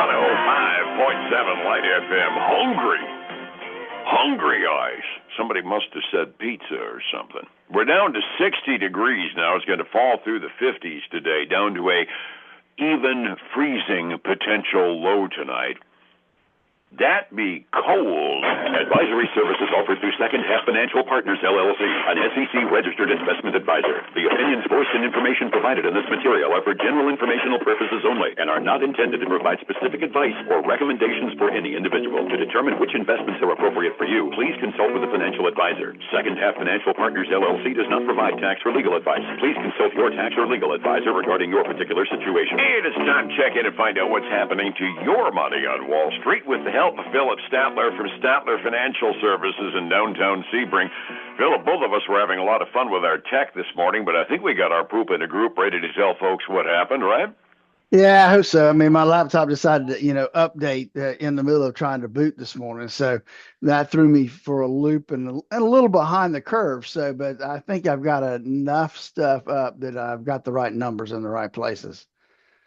105.7 Light FM. Hungry eyes. Somebody must have said pizza or something. We're down to 60 degrees now. It's going to fall through the 50s today, down to a even freezing potential low tonight. That be cold. Advisory services offered through Second Half Financial Partners, LLC, an SEC-registered investment advisor. The opinions voiced and information provided in this material are for general informational purposes only and are not intended to provide specific advice or recommendations for any individual. To determine which investments are appropriate for you, please consult with a financial advisor. Second Half Financial Partners, LLC does not provide tax or legal advice. Please consult your tax or legal advisor regarding your particular situation. And it's time to check in and find out what's happening to your money on Wall Street with the help of Philip Statler from Statler Financial Services in downtown Sebring. Philip, both of us were having a lot of fun with our tech this morning, but I think we got our poop in a group ready to tell folks what happened, right? Yeah, I hope so. I mean, my laptop decided to, update in the middle of trying to boot this morning. So that threw me for a loop and a little behind the curve. So, but I think I've got enough stuff up that I've got the right numbers in the right places.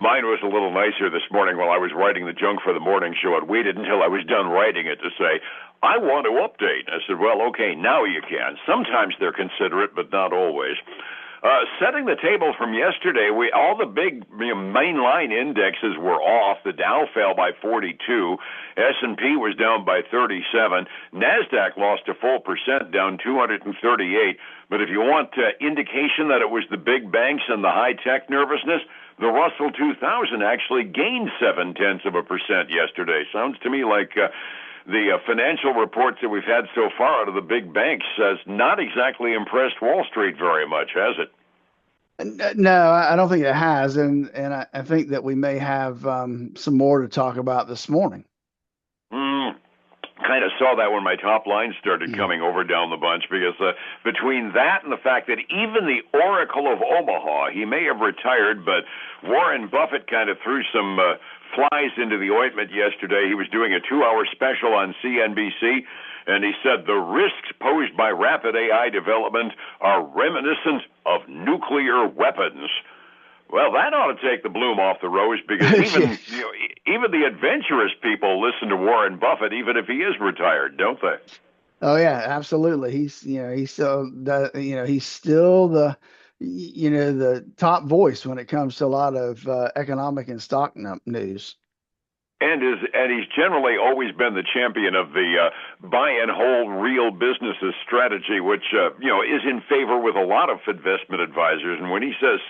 Mine was a little nicer this morning while I was writing the junk for the morning show. It waited until I was done writing it to say, I want to update. I said, well, okay, now you can. Sometimes they're considerate, but not always. Setting the table from yesterday, all the big mainline indexes were off. The Dow fell by 42. S&P was down by 37. NASDAQ lost a full percent, down 238. But if you want indication that it was the big banks and the high-tech nervousness, the Russell 2000 actually gained 0.7% yesterday. Sounds to me like the financial reports that we've had so far out of the big banks has not exactly impressed Wall Street very much, has it? No, I don't think it has, and I think that we may have some more to talk about this morning. Kind of saw that when my top line started coming over down the bunch, because between that and the fact that even the Oracle of Omaha, he may have retired, but Warren Buffett kind of threw some flies into the ointment yesterday. He was doing a 2-hour special on CNBC, and he said the risks posed by rapid AI development are reminiscent of nuclear weapons. Well, that ought to take the bloom off the rose, because even the adventurous people listen to Warren Buffett, even if he is retired, don't they? Oh yeah, absolutely. He's still the the top voice when it comes to a lot of economic and stock news. And he's generally always been the champion of the buy and hold real businesses strategy, which is in favor with a lot of investment advisors. And when he says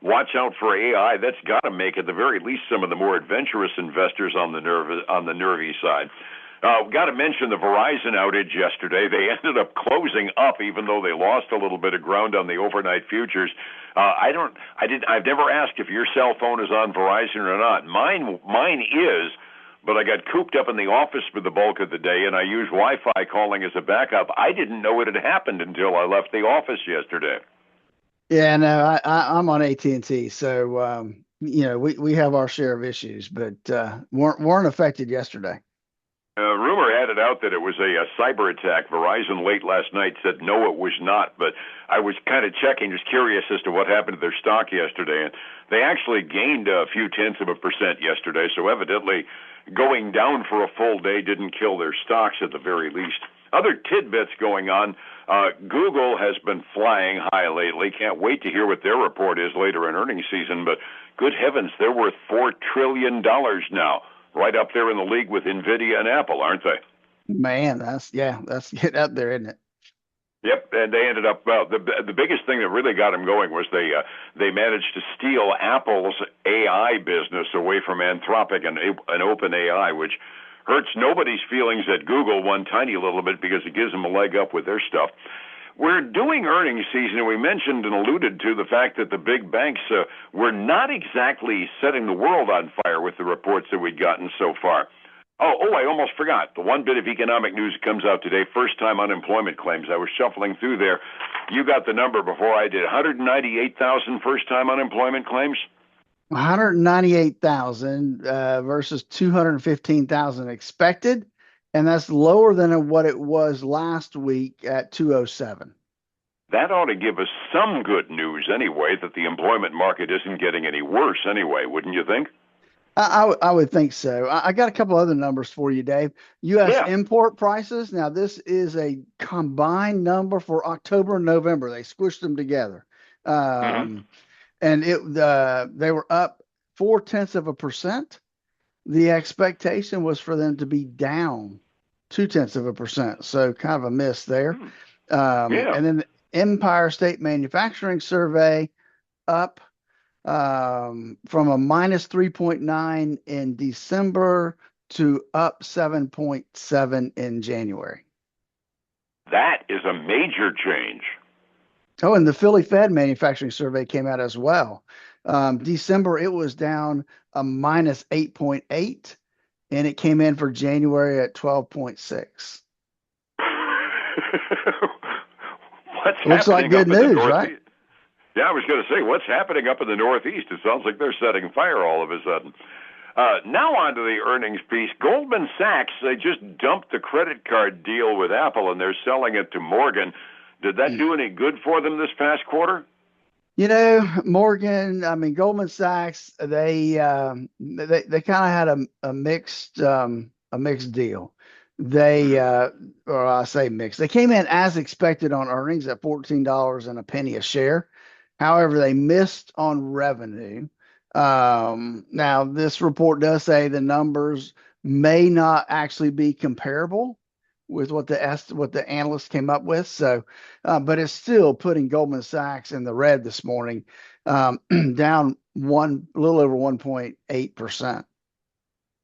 watch out for AI, that's got to make at the very least some of the more adventurous investors on the nervy side. Got to mention the Verizon outage yesterday. They ended up closing up, even though they lost a little bit of ground on the overnight futures. I've never asked if your cell phone is on Verizon or not. Mine is, but I got cooped up in the office for the bulk of the day, and I use Wi-Fi calling as a backup. I didn't know it had happened until I left the office yesterday. Yeah, no, I'm on AT&T, so we have our share of issues, but weren't affected yesterday. Rumor had it out that it was a cyber attack. Verizon late last night said no, it was not, but I was kind of checking, just curious as to what happened to their stock yesterday, and they actually gained a few 0.1% yesterday, so evidently going down for a full day didn't kill their stocks at the very least. Other tidbits going on. Google has been flying high lately. Can't wait to hear what their report is later in earnings season, but good heavens, they're worth $4 trillion now. Right up there in the league with NVIDIA and Apple, aren't they? Man, that's get up there, isn't it? Yep, and they ended up, well, the biggest thing that really got them going was they managed to steal Apple's AI business away from Anthropic and OpenAI, which hurts nobody's feelings at Google one tiny little bit, because it gives them a leg up with their stuff. We're doing earnings season, and we mentioned and alluded to the fact that the big banks were not exactly setting the world on fire with the reports that we'd gotten so far. Oh, I almost forgot. The one bit of economic news that comes out today, first-time unemployment claims. I was shuffling through there. You got the number before I did. 198,000 first-time unemployment claims? 198,000 versus 215,000 expected. And that's lower than what it was last week at 207. That ought to give us some good news anyway, that the employment market isn't getting any worse anyway, wouldn't you think? I would think so. I got a couple other numbers for you, Dave. U.S. Yeah. import prices. Now, this is a combined number for October and November. They squished them together. Hmm. Um, and they were up 0.4%. The expectation was for them to be down 0.2%. So kind of a miss there. Yeah. And then the Empire State Manufacturing Survey up from a minus 3.9 in December to up 7.7 in January. That is a major change. Oh, and the Philly Fed manufacturing survey came out as well. December, it was down a minus 8.8, and it came in for January at 12.6. What's Looks like happening good up in the news, right? Northeast? Yeah, I was going to say, what's happening up in the Northeast? It sounds like they're setting fire all of a sudden. Now on to the earnings piece. Goldman Sachs, they just dumped the credit card deal with Apple, and they're selling it to Morgan. Did that do any good for them this past quarter? You know, Morgan, I mean Goldman Sachs, they kind of had a mixed deal. They Mm-hmm. or I say mixed. They came in as expected on earnings at $14 and a penny a share. However, they missed on revenue. Now this report does say the numbers may not actually be comparable with what the analysts came up with. So but it's still putting Goldman Sachs in the red this morning, down a little over 1.8%.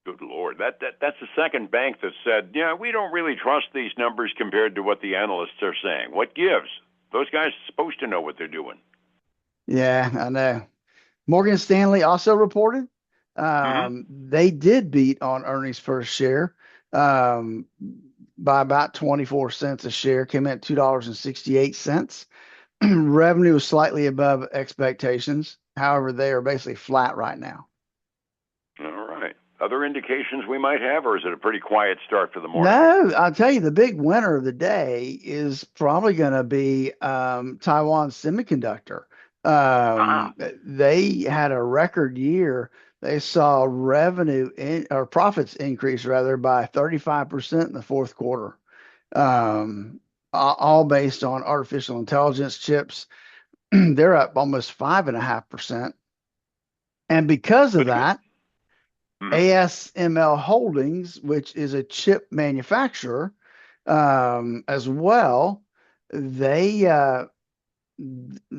Good Lord. That's the second bank that said, yeah, we don't really trust these numbers compared to what the analysts are saying. What gives? Those guys are supposed to know what they're doing. Yeah, I know. Morgan Stanley also reported Mm-hmm. they did beat on earnings per share um, by about 24 cents a share, came in at $2.68. Revenue was slightly above expectations. However, they are basically flat right now. All right. Other indications we might have, or is it a pretty quiet start for the morning? No, I'll tell you, the big winner of the day is probably going to be Taiwan Semiconductor. Ah, They had a record year. They saw or profits increase rather by 35% in the fourth quarter, all based on artificial intelligence chips. They're up almost 5.5%. And because of good, good. that, Mm-hmm. ASML Holdings, which is a chip manufacturer, as well. They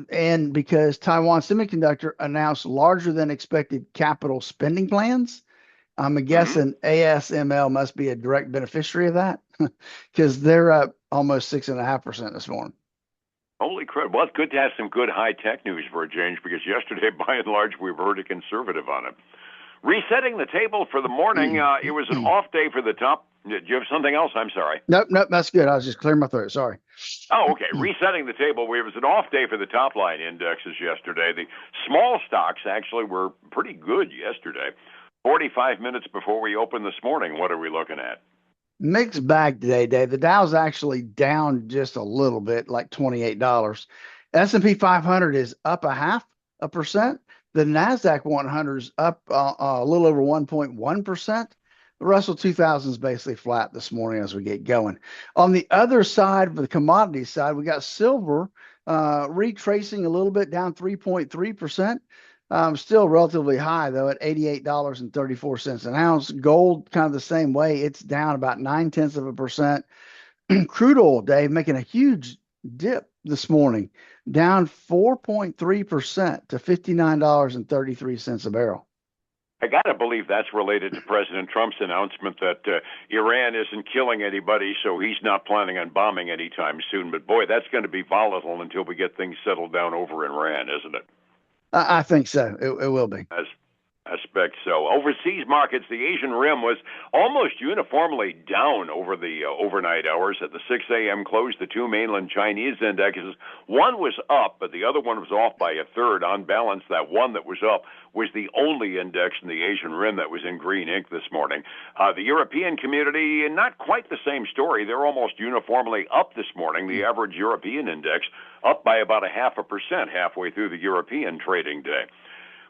and because Taiwan Semiconductor announced larger than expected capital spending plans, I'm Mm-hmm. guessing ASML must be a direct beneficiary of that because they're up almost 6.5% this morning. Holy crap. Well, it's good to have some good high tech news for a change because yesterday, by and large, we were pretty conservative on it. Resetting the table for the morning, it was an off day for the top. Do you have something else? I'm sorry. Nope, nope, that's good. I was just clearing my throat. Sorry. Oh, okay. Resetting the table, it was an off day for the top line indexes yesterday. The small stocks actually were pretty good yesterday. 45 minutes before we open this morning, what are we looking at? Mixed bag today, Dave. The Dow's actually down just a little bit, like $28. S&P 500 is up 0.5%. The Nasdaq 100 is up a little over 1.1%. The Russell 2000 is basically flat this morning as we get going. On the other side, of the commodity side, we got silver retracing a little bit, down 3.3%. Still relatively high though at $88.34 an ounce. Gold kind of the same way. It's down about 0.9%. Crude oil, Dave, making a huge dip this morning, down 4.3% to $59.33 a barrel. I got to believe that's related to President Trump's announcement that Iran isn't killing anybody, so he's not planning on bombing anytime soon. But boy, that's going to be volatile until we get things settled down over in Iran, isn't it? I think so. It will be. As I suspect so. Overseas markets, the Asian Rim was almost uniformly down over the overnight hours. At the 6 a.m. close, the two mainland Chinese indexes, one was up, but the other one was off by a third. On balance, that one that was up was the only index in the Asian Rim that was in green ink this morning. The European community, not quite the same story. They're almost uniformly up this morning. The average European index up by about 0.5% halfway through the European trading day.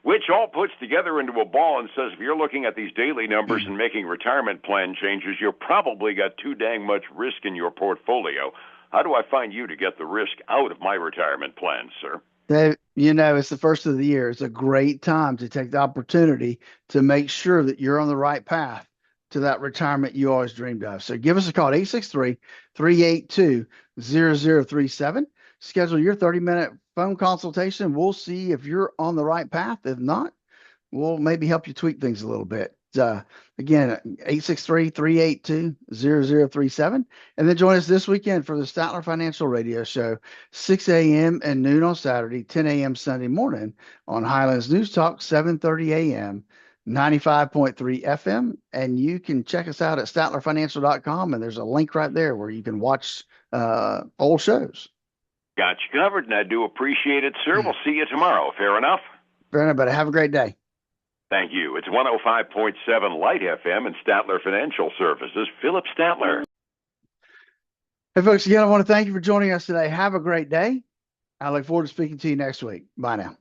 which all puts together into a ball and says if you're looking at these daily numbers and making retirement plan changes, you've probably got too dang much risk in your portfolio. How do I find you to get the risk out of my retirement plan, sir? It's the first of the year. It's a great time to take the opportunity to make sure that you're on the right path to that retirement you always dreamed of. So give us a call, 863-382-0037. Schedule your 30-minute phone consultation. We'll see if you're on the right path. If not, we'll maybe help you tweak things a little bit. Again, 863-382-0037. And then join us this weekend for the Statler Financial Radio Show, 6 a.m. and noon on Saturday, 10 a.m. Sunday morning on Highlands News Talk, 7:30 a.m., 95.3 FM. And you can check us out at statlerfinancial.com, and there's a link right there where you can watch old shows. Got you covered, and I do appreciate it, sir. We'll see you tomorrow. Fair enough? Fair enough, but have a great day. Thank you. It's 105.7 Light FM and Statler Financial Services. Philip Statler. Hey, folks, again, I want to thank you for joining us today. Have a great day. I look forward to speaking to you next week. Bye now.